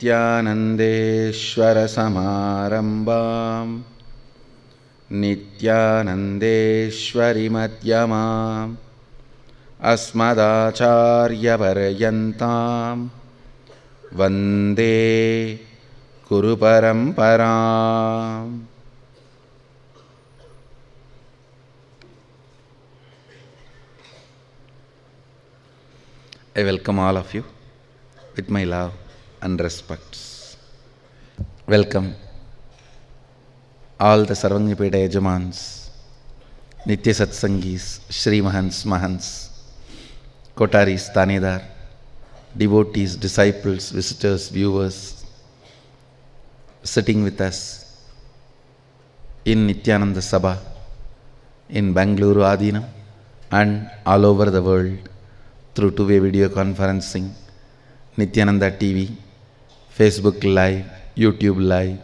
नित्यानन्देश्वरसमारम्भां नित्यानन्देश्वरिमध्यमाम् अस्मदाचार्यपर्यन्तां वन्दे गुरुपरम्पराम्. I welcome all of you with my love and respects. Welcome all the Sarvangapeta Yajamans, Nitya Satsangis, Shri Mahants, Mahants, Kotaris, Tanedar, devotees, disciples, visitors, viewers, sitting with us in Nityananda Sabha, in Bangalore Adinam, and all over the world through two-way video conferencing, Nityananda TV, Facebook Live, YouTube Live,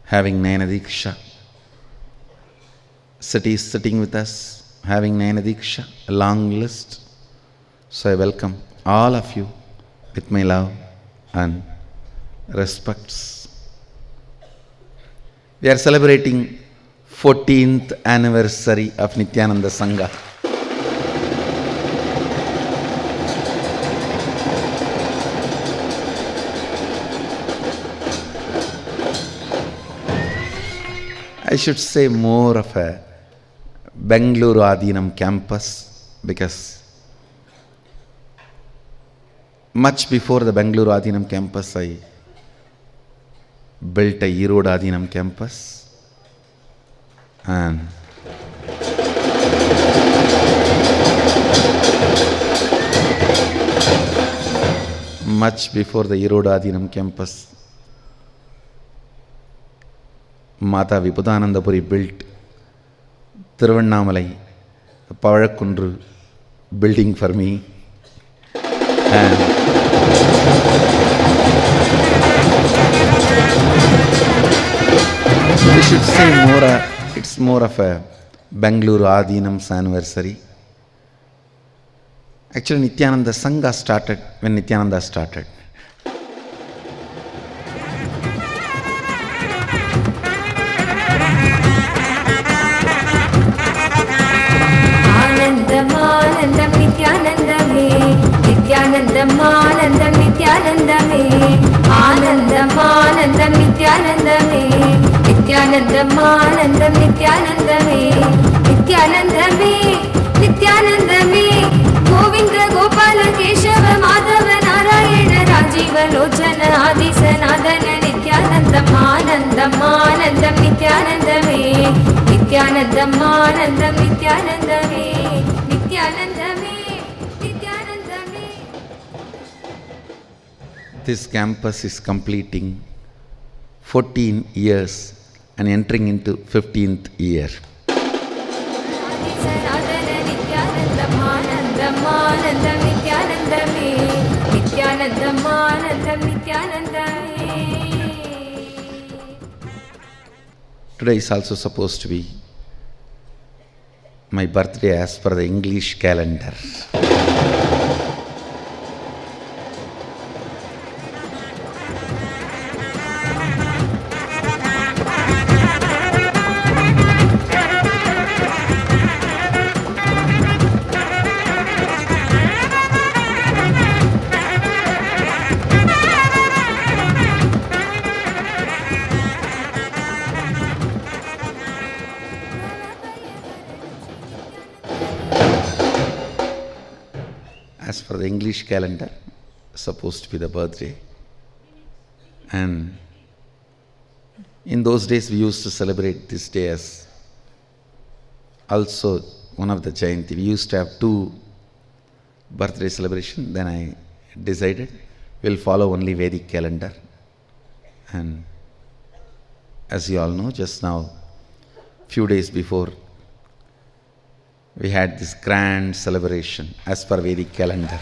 having Nayana Diksha. Cities sitting with us, having Nayana Diksha, a long list. So I welcome all of you with my love and respects. We are celebrating 14th anniversary of Nityananda Sangha. I should say more of a Bangalore Adinam campus, because much before the Bangalore Adinam campus, I built a Erode Adinam campus, and much before the Erode Adinam campus, Mata Vipudanandapuri built Thiruvannamalai, the Pavalakkundru building for me. And we should say it's more of a Bangalore Adinam's anniversary. Actually, Nityananda Sangha started when Nityananda started. Nityanandam Nityanandame, Anandam Anandam Nityanandame, Nityanandam Anandam Nityanandame, Nityanandame, Nityanandame, Govinda Gopala Keshava Madhava Narayana Rajiva Lochana Adi Sanadana Nityanandam Anandam Anandam Nityanandame, Nityanandam Anandam Nityanandame, Nityanandame. This campus is completing 14 years and entering into 15th year. Today is also supposed to be my birthday as per the English calendar. As for the English calendar, supposed to be the birthday. And in those days we used to celebrate this day as also one of the Jayanti. We used to have two birthday celebrations. Then I decided we'll follow only Vedic calendar. And as you all know, just now, few days before, we had this grand celebration as per Vedic calendar.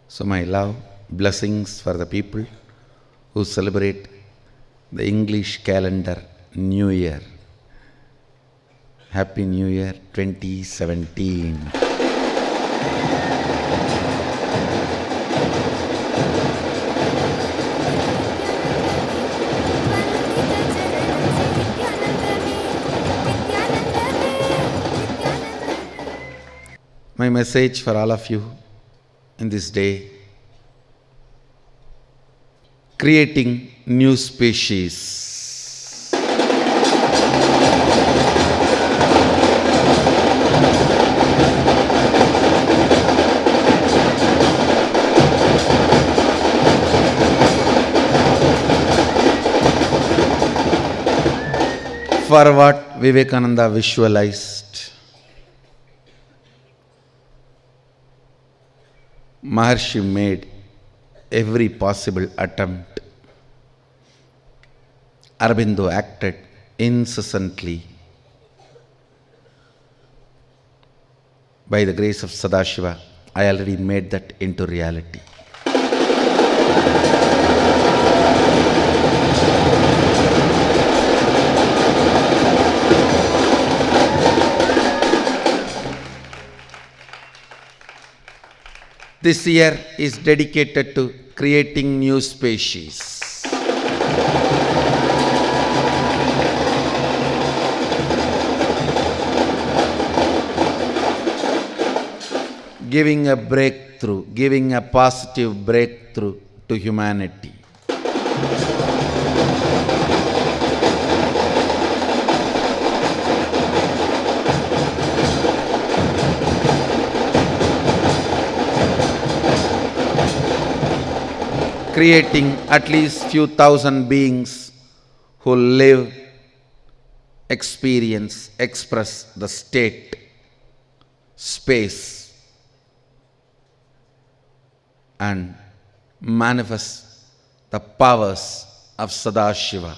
So my love, blessings for the people who celebrate the English calendar New Year. Happy New Year 2017. My message for all of you in this day: creating new species. For what Vivekananda visualized, Maharshi made every possible attempt. Aurobindo acted incessantly. By the grace of Sadashiva, I already made that into reality. This year is dedicated to creating new species. Giving a breakthrough, giving a positive breakthrough to humanity. Creating at least few thousand beings who live, experience, express the state, space, and manifest the powers of Sadashiva.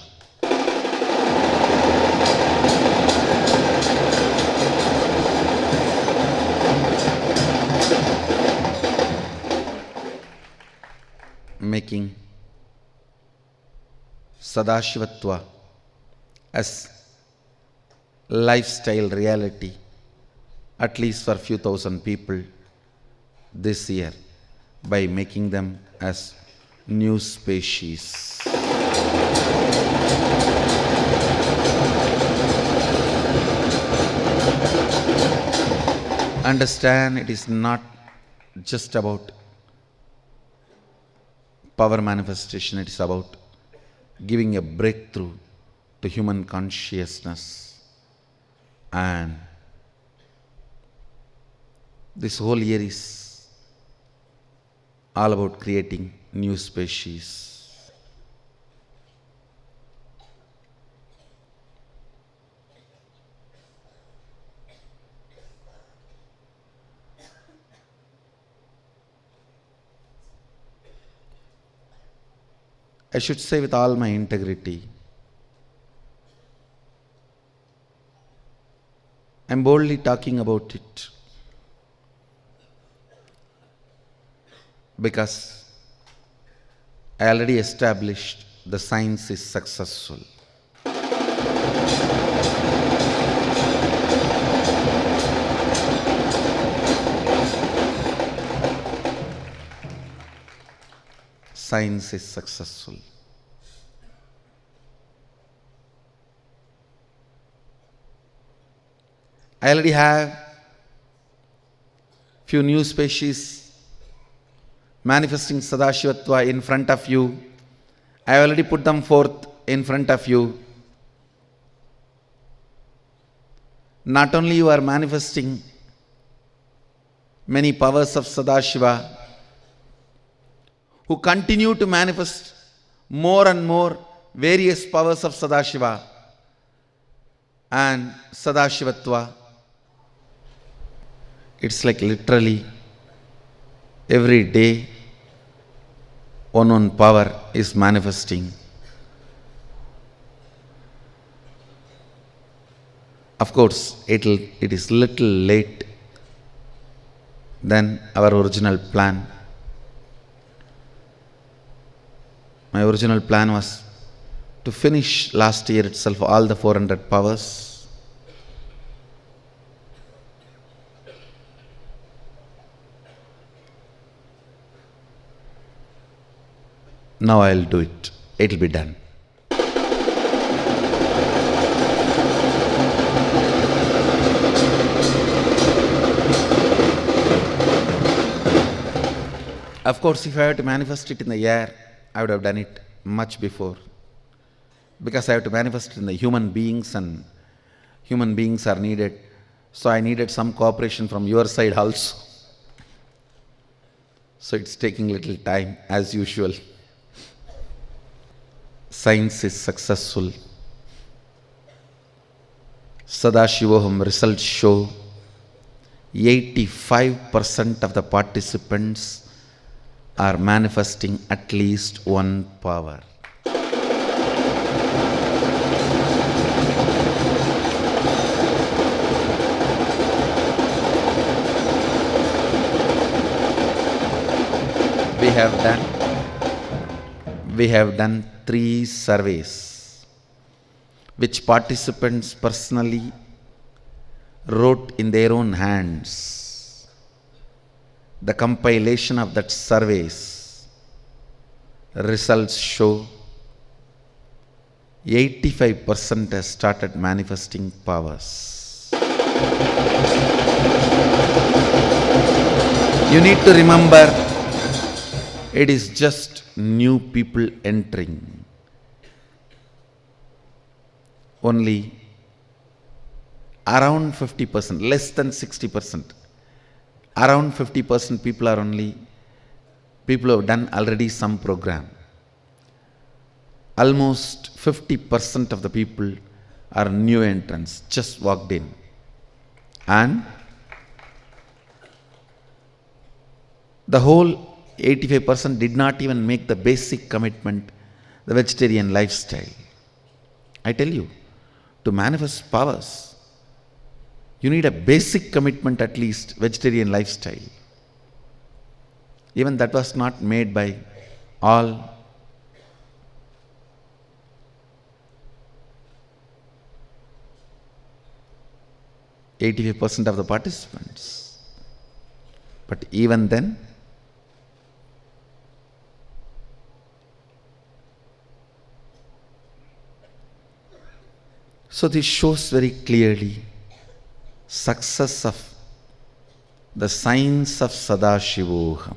Making Sadashivatva as lifestyle reality, at least for a few thousand people this year, by making them as new species. Understand, it is not just about power manifestation, it is about giving a breakthrough to human consciousness. And this whole year is all about creating new species. I should say with all my integrity, I am boldly talking about it because I already established the science is successful. Science is successful. I already have few new species manifesting Sadashivatva in front of you. I already put them forth in front of you. Not only you are manifesting many powers of Sadashiva, who continue to manifest more and more various powers of Sadashiva and Sadashivatva. It's like literally every day one power is manifesting. Of course, it is little late than our original plan. My original plan was to finish last year itself all the 400 powers. Now I'll do it. It'll be done. Of course, if I had to manifest it in the air, I would have done it much before. Because I have to manifest it in the human beings, and human beings are needed. So I needed some cooperation from your side also. So it's taking little time as usual. Science is successful. Sadashivoham results show 85% of the participants are manifesting at least one power. We have done 3 surveys which participants personally wrote in their own hands. The compilation of that surveys results show 85% has started manifesting powers. You need to remember, it is just new people entering. Only around 50%, less than 60%. Around 50% people are only people who have done already some program. Almost 50% of the people are new entrants, just walked in. And the whole 85% did not even make the basic commitment, the vegetarian lifestyle. I tell you, to manifest powers, you need a basic commitment, at least vegetarian lifestyle. Even that was not made by all. %85% of the participants. But even then, so this shows very clearly success of the science of Sadashivoham.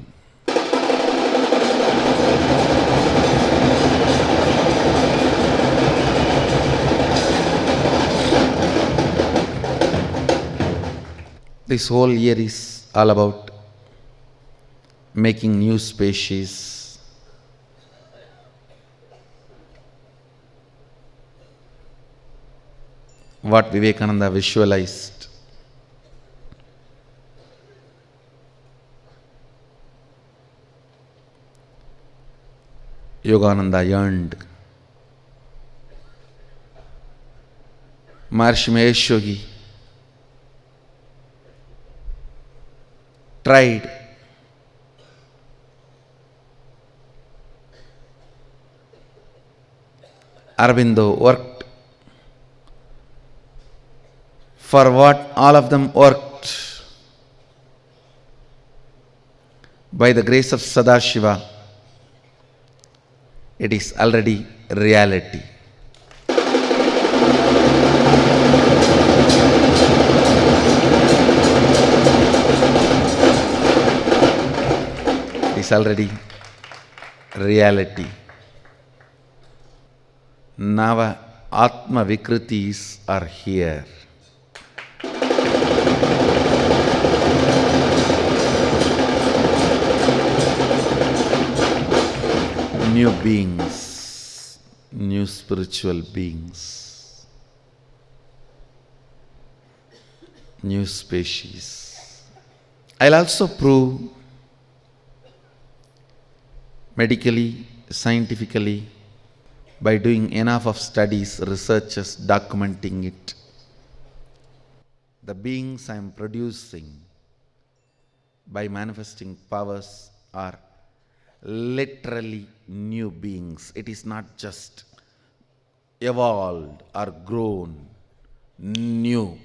This whole year is all about making new species, what Vivekananda visualized. Yogananda yearned. Maharshi Mahesh Yogi tried. Aurobindo worked for what all of them worked. By the grace of Sadashiva, it is already reality. It is already reality. Nava Atma Vikritis are here. New beings, new spiritual beings, new species. I'll also prove medically, scientifically, by doing enough of studies, researches, documenting it. The beings I am producing by manifesting powers are literally new beings. It is not just evolved or grown new.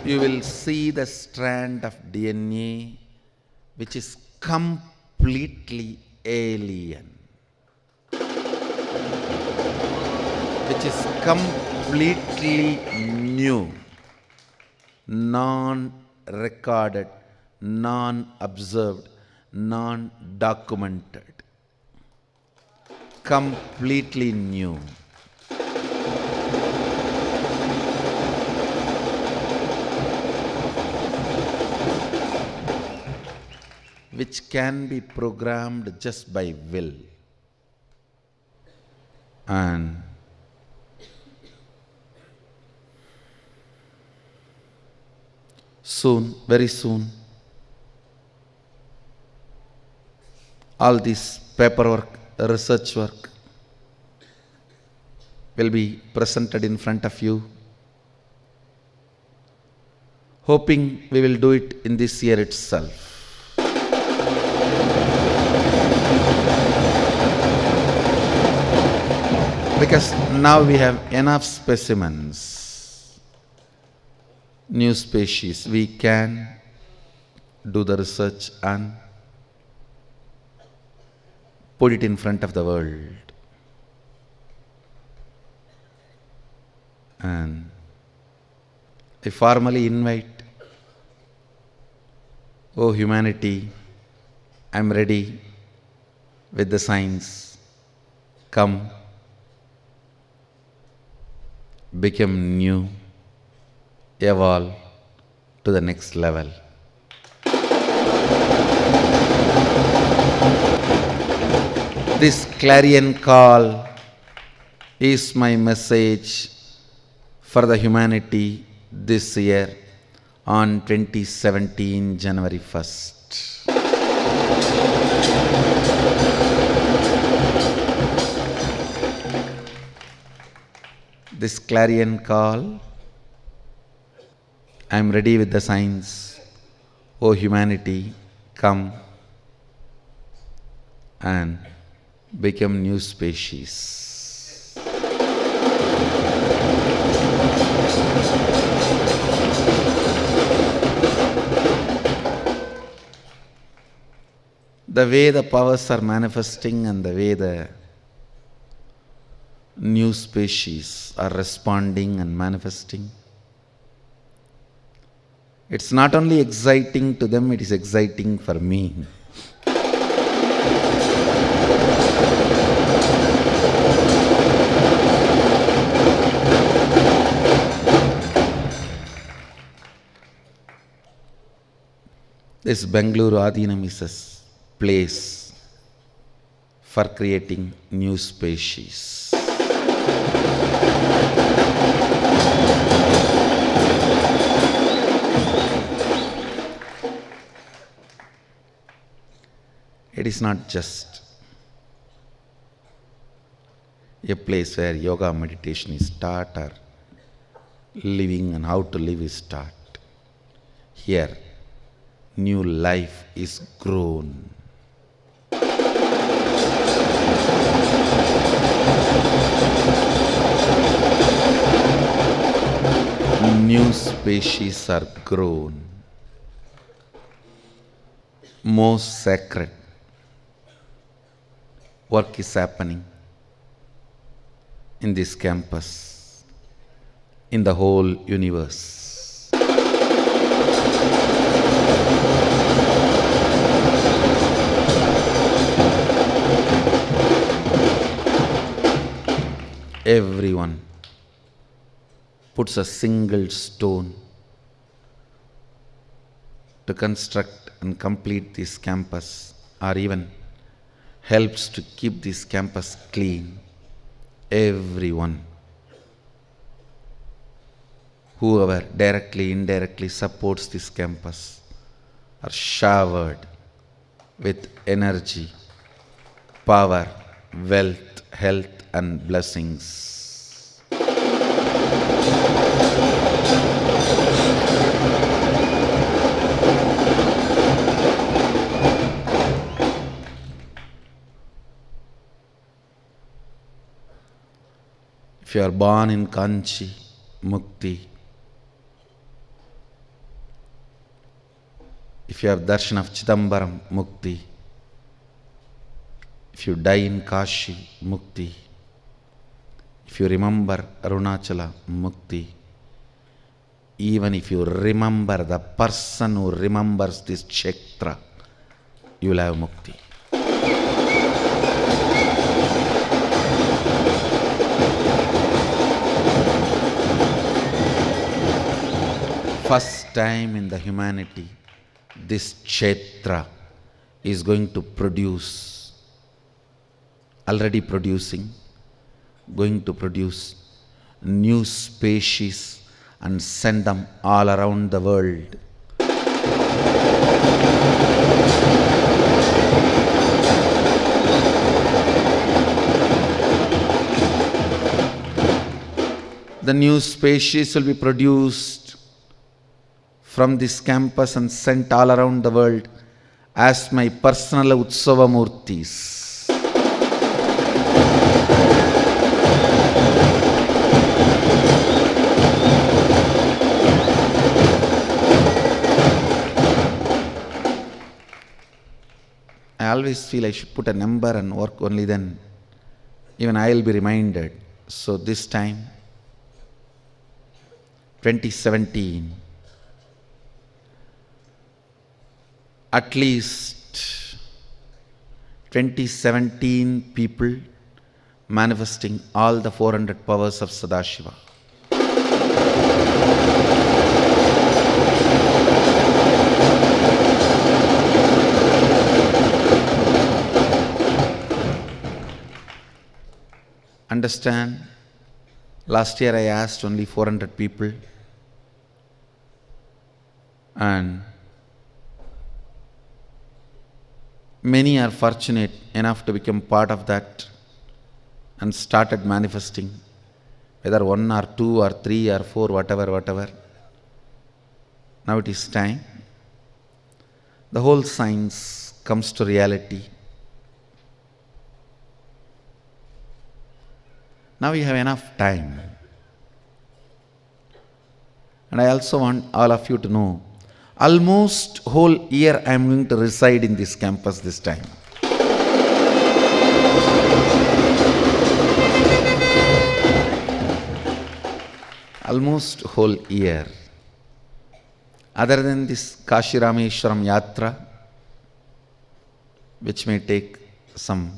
You will see the strand of DNA which is completely alien, which is completely new, non-recorded, non-observed, non-documented, completely new. Which can be programmed just by will. And soon, very soon, all this paperwork, research work will be presented in front of you. Hoping we will do it in this year itself. Because now we have enough specimens, new species, we can do the research and put it in front of the world. And I formally invite, oh humanity, I am ready with the science. Come, become new, evolve to the next level. This clarion call is my message for the humanity this year on 2017 January 1st. This clarion call, I am ready with the science. O humanity, come and become new species. The way the powers are manifesting and the way the new species are responding and manifesting, it's not only exciting to them, it is exciting for me. This Bengaluru Adhinam is a place for creating new species. It is not just a place where yoga meditation is taught or living and how to live is taught. Here, new life is grown. New species are grown. Most sacred work is happening in this campus, in the whole universe. Everyone puts a single stone to construct and complete this campus, or even helps to keep this campus clean. Everyone, whoever directly, indirectly supports this campus, are showered with energy, power, wealth, health and blessings. If you are born in Kanchi, Mukti. If you have darshan of Chidambaram, Mukti. If you die in Kashi, Mukti. If you remember Arunachala, Mukti. Even if you remember the person who remembers this Kshetra, you will have Mukti. First time in the humanity, this Kshetra is going to produce, already producing, going to produce new species and send them all around the world. The new species will be produced from this campus and sent all around the world as my personal Utsava Murtis. I always feel I should put a number and work only then. Even I will be reminded. So this time, 2017, at least 2017 people manifesting all the 400 powers of Sadashiva. Understand, last year I asked only 400 people, and many are fortunate enough to become part of that and started manifesting, whether 1 or 2 or 3 or 4, whatever. Now it is time. The whole science comes to reality. Now we have enough time. And I also want all of you to know, almost whole year I am going to reside in this campus this time. Almost whole year. Other than this Kashi Rameshwaram Yatra, which may take some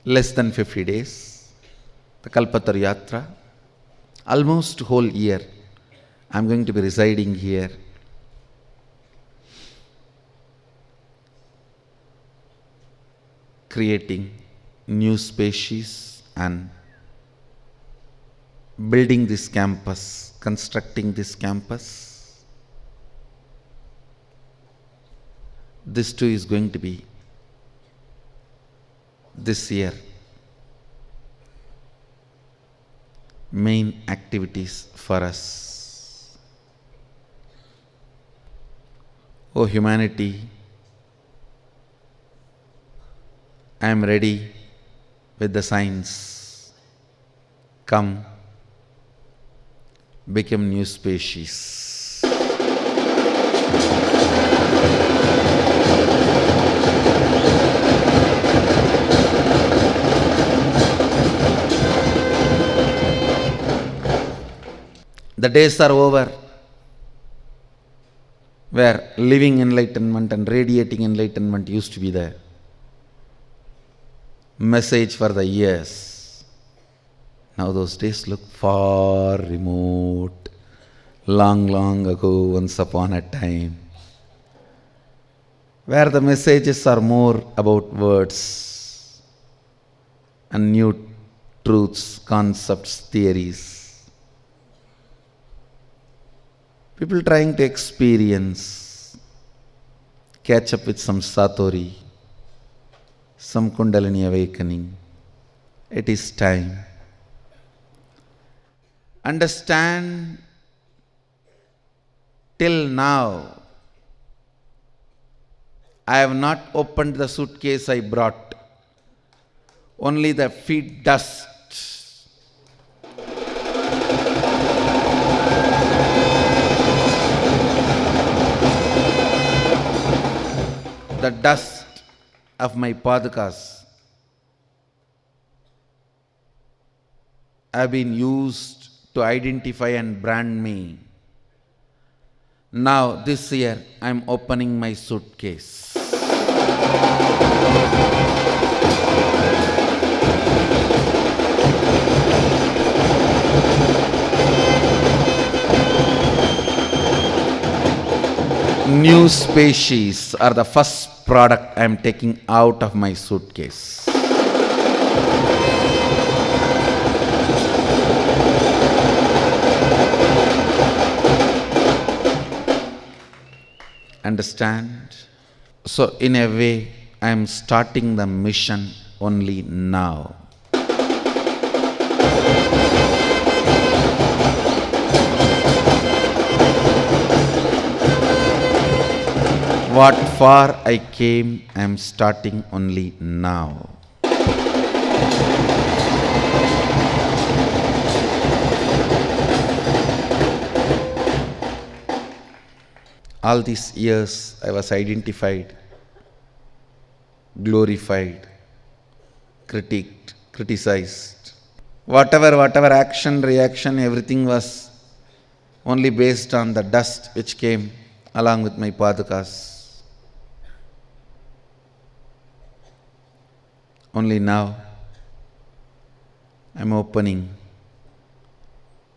less than 50 days, the Kalpataru Yatra, almost whole year I am going to be residing here. Creating new species and building this campus, constructing this campus. This too is going to be this year main activities for us. Oh humanity, I am ready with the science. Come, become new species. The days are over where living enlightenment and radiating enlightenment used to be the message for the years. Now those days look far remote, long ago, once upon a time, where the messages are more about words and new truths, concepts, theories. People trying to experience, catch up with some Satori, some Kundalini awakening. It is time. Understand, till now, I have not opened the suitcase I brought. Only the feet dust the dust of my padukas have been used to identify and brand me. Now this year I am opening my suitcase. New species are the first product I am taking out of my suitcase. Understand? So in a way, I am starting the mission only now. What far I came, I am starting only now. All these years I was identified, glorified, critiqued, criticized. Whatever action, reaction, everything was only based on the dust which came along with my padukas. Only now I am opening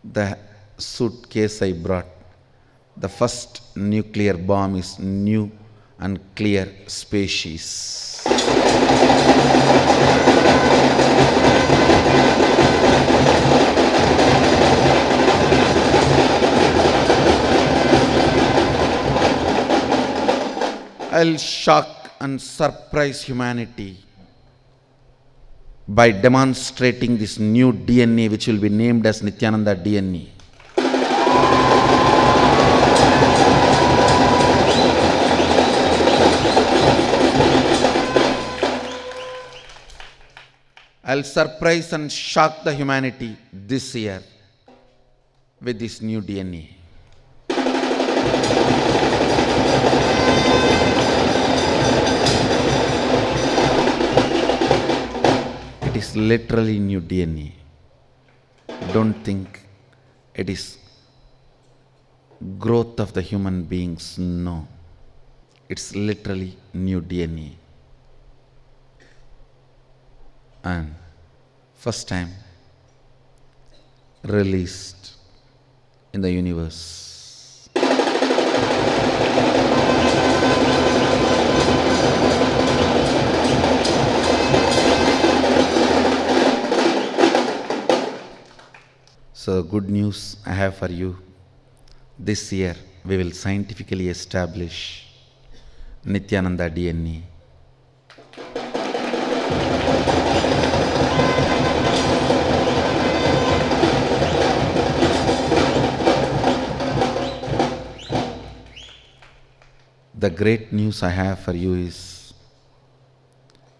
the suitcase I brought. The first nuclear bomb is new and clear species. I'll shock and surprise humanity by demonstrating this new DNA which will be named as Nityananda DNA. I'll surprise and shock the humanity this year with this new DNA. It is literally new DNA. Don't think it is growth of the human beings. No. It's literally new DNA. And first time released in the universe. So good news I have for you. This year we will scientifically establish Nityananda DNA. The great news I have for you is,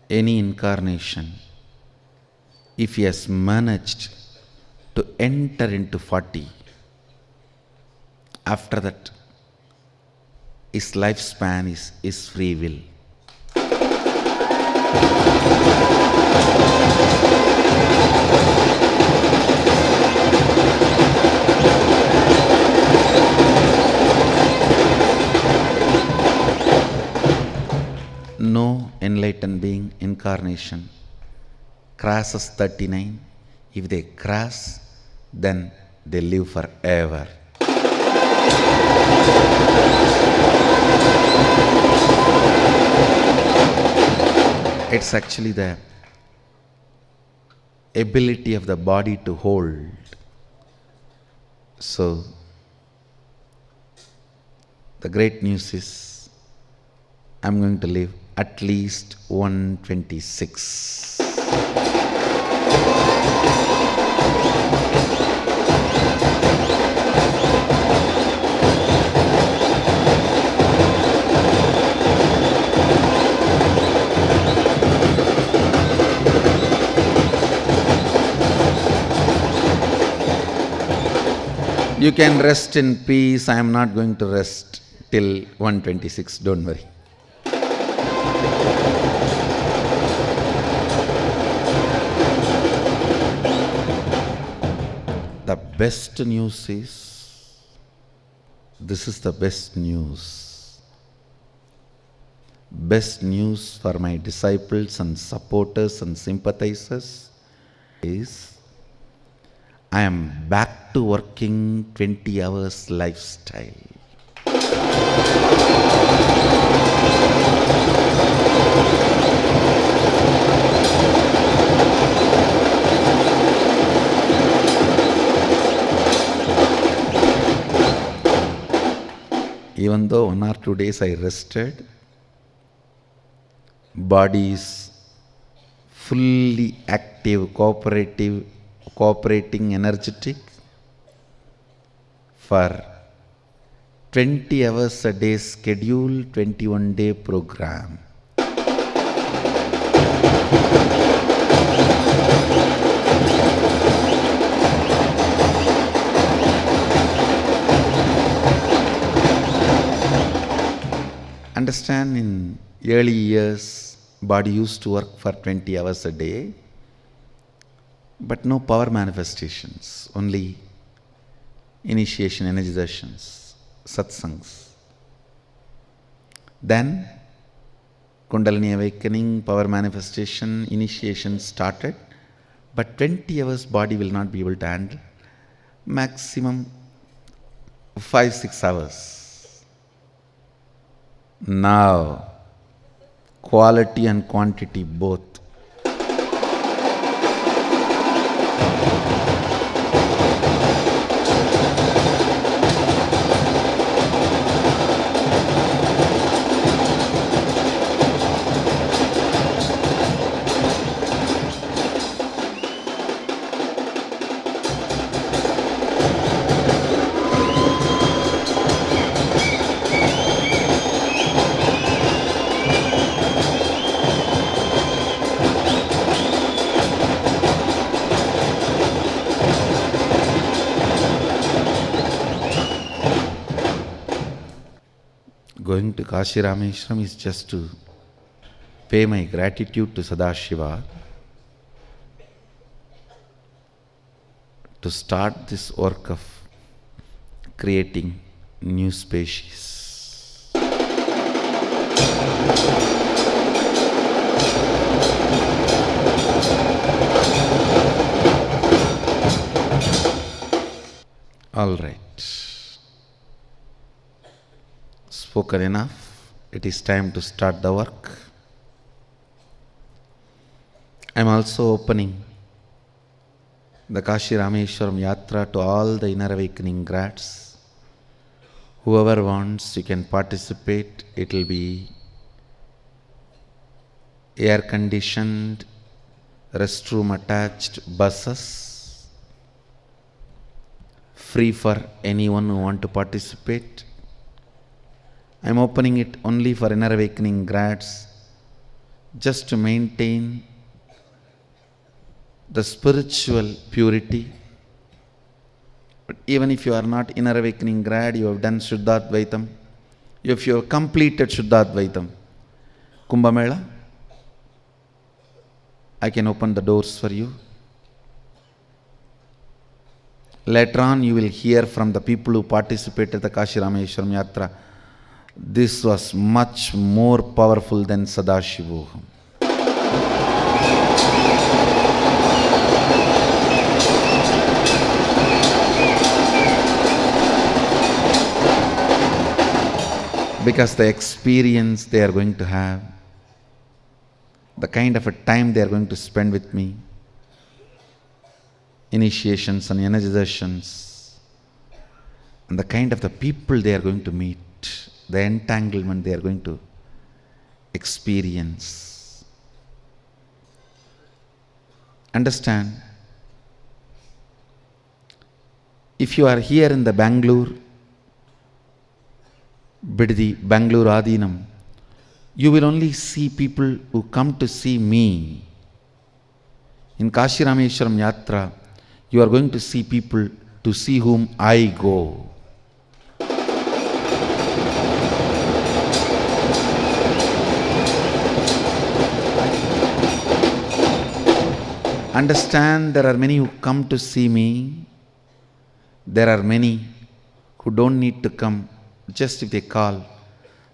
any incarnation, if he has managed to enter into 40, after that his lifespan is free will. No enlightened being incarnation crosses 39. If they cross, then they live forever. It's actually the ability of the body to hold. So, the great news is, I'm going to live at least 126. You can rest in peace. I am not going to rest till 126. Don't worry. The best news is, this is the best news. Best news for my disciples and supporters and sympathizers is, I am back to working 20 hours lifestyle. Even though 1 or 2 days I rested, body is fully active, cooperating, energetic for 20 hours a day schedule, 21-day program. Understand, in early years, body used to work for 20 hours a day, but no power manifestations, only initiation, energizations, satsangs. Then, Kundalini awakening, power manifestation, initiation started, but 20 hours body will not be able to handle, maximum 5-6 hours. Now, quality and quantity both. Going to Kashi Rameshwaram is just to pay my gratitude to Sadashiva to start this work of creating new species. All right. Spoken enough. It is time to start the work. I am also opening the Kashi Rameshwaram Yatra to all the inner awakening grads. Whoever wants, you can participate. It will be air conditioned, restroom attached buses, free for anyone who want to participate. I am opening it only for inner awakening grads, just to maintain the spiritual purity. But even if you are not inner awakening grad, you have done Shuddhadvaitam, if you have completed Shuddhadvaitam, Kumbh Mela, I can open the doors for you. Later on you will hear from the people who participated in the Kashi Rameshwaram Yatra, this was much more powerful than Sadashivoham. Because the experience they are going to have, the kind of a time they are going to spend with me, initiations and energizations, and the kind of the people they are going to meet, the entanglement they are going to experience. Understand, if you are here in the Bangalore, Biddi, Bangalore Adinam, you will only see people who come to see me. In Kashi Rameshwaram Yatra, you are going to see people to see whom I go. Understand, there are many who come to see me. There are many who don't need to come. Just if they call,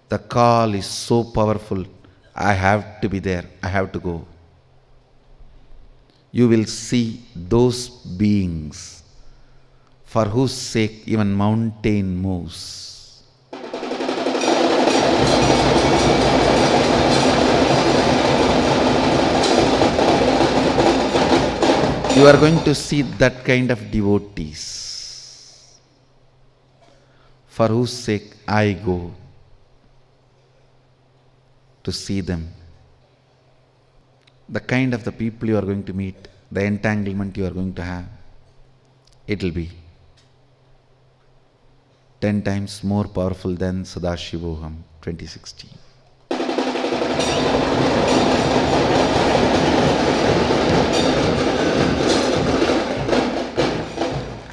the call is so powerful. I have to be there. I have to go. You will see those beings for whose sake even mountain moves. You are going to see that kind of devotees for whose sake I go to see them. The kind of the people you are going to meet, the entanglement you are going to have, it will be 10 times more powerful than Sadashivoham 2016.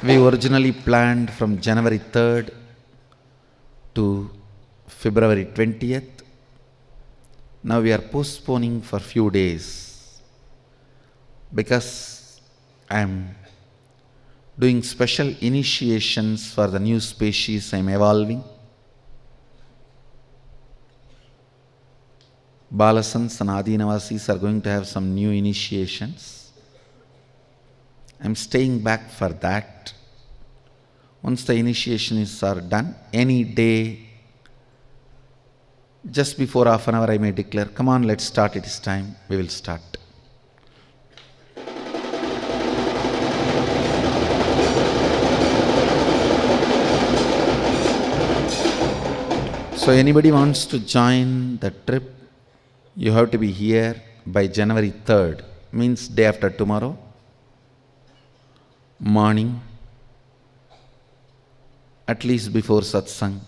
We originally planned from January 3rd to February 20th. Now we are postponing for few days because I am doing special initiations for the new species I am evolving. Balasans and Adinavasis are going to have some new initiations. I am staying back for that. Once the initiations are done, any day, just before half an hour I may declare, come on, let's start, it is time, we will start. So anybody wants to join the trip, you have to be here by January 3rd, means day after tomorrow, morning, at least before satsang.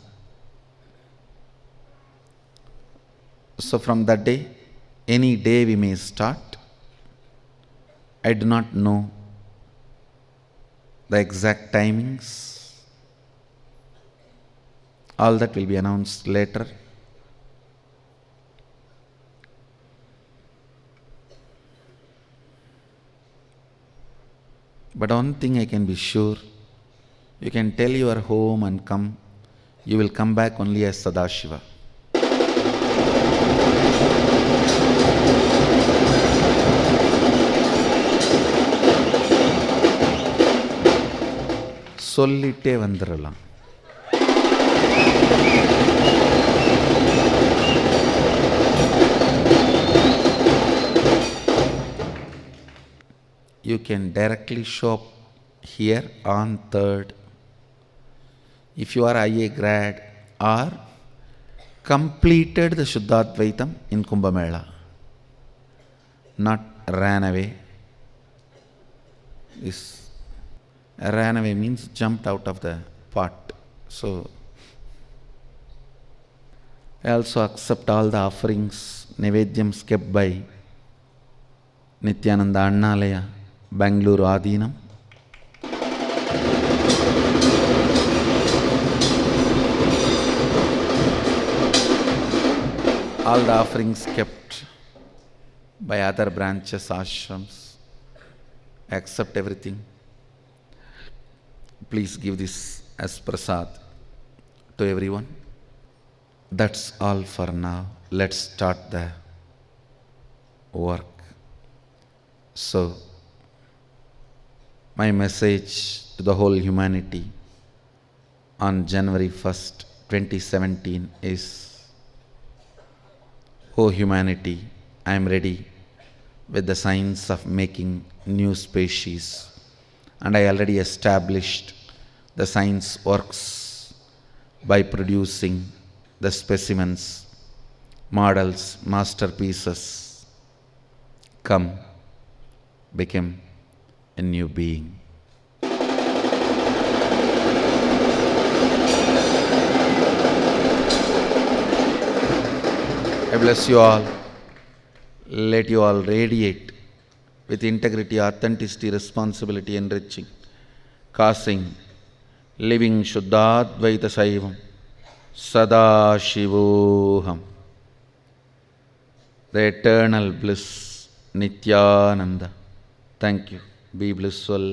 So from that day, any day we may start. I do not know the exact timings. All that will be announced later. But one thing I can be sure, you can tell you are home and come, you will come back only as Sadashiva. சொல்லிட்டே வந்துடலாம். You can directly show up here on 3rd if you are IA grad or completed the Shuddhadvaitam in Kumbh Mela, not ran away. This ran away means jumped out of the pot. So I also accept all the offerings, Nevedyams kept by Nityananda Annalaya, Bangalore Adinam. All the offerings kept by other branches, ashrams. I accept everything. Please give this as prasad to everyone. That's all for now. Let's start the work. So, my message to the whole humanity on January 1st, 2017 is, oh humanity, I am ready with the science of making new species, and I already established the science works by producing the specimens, models, masterpieces. Come, become a new being. I bless you all. Let you all radiate with integrity, authenticity, responsibility, enriching, causing, living Shuddhadvaita Saivam, Sadashivoham, the eternal bliss, Nityananda. Thank you. Be blissful.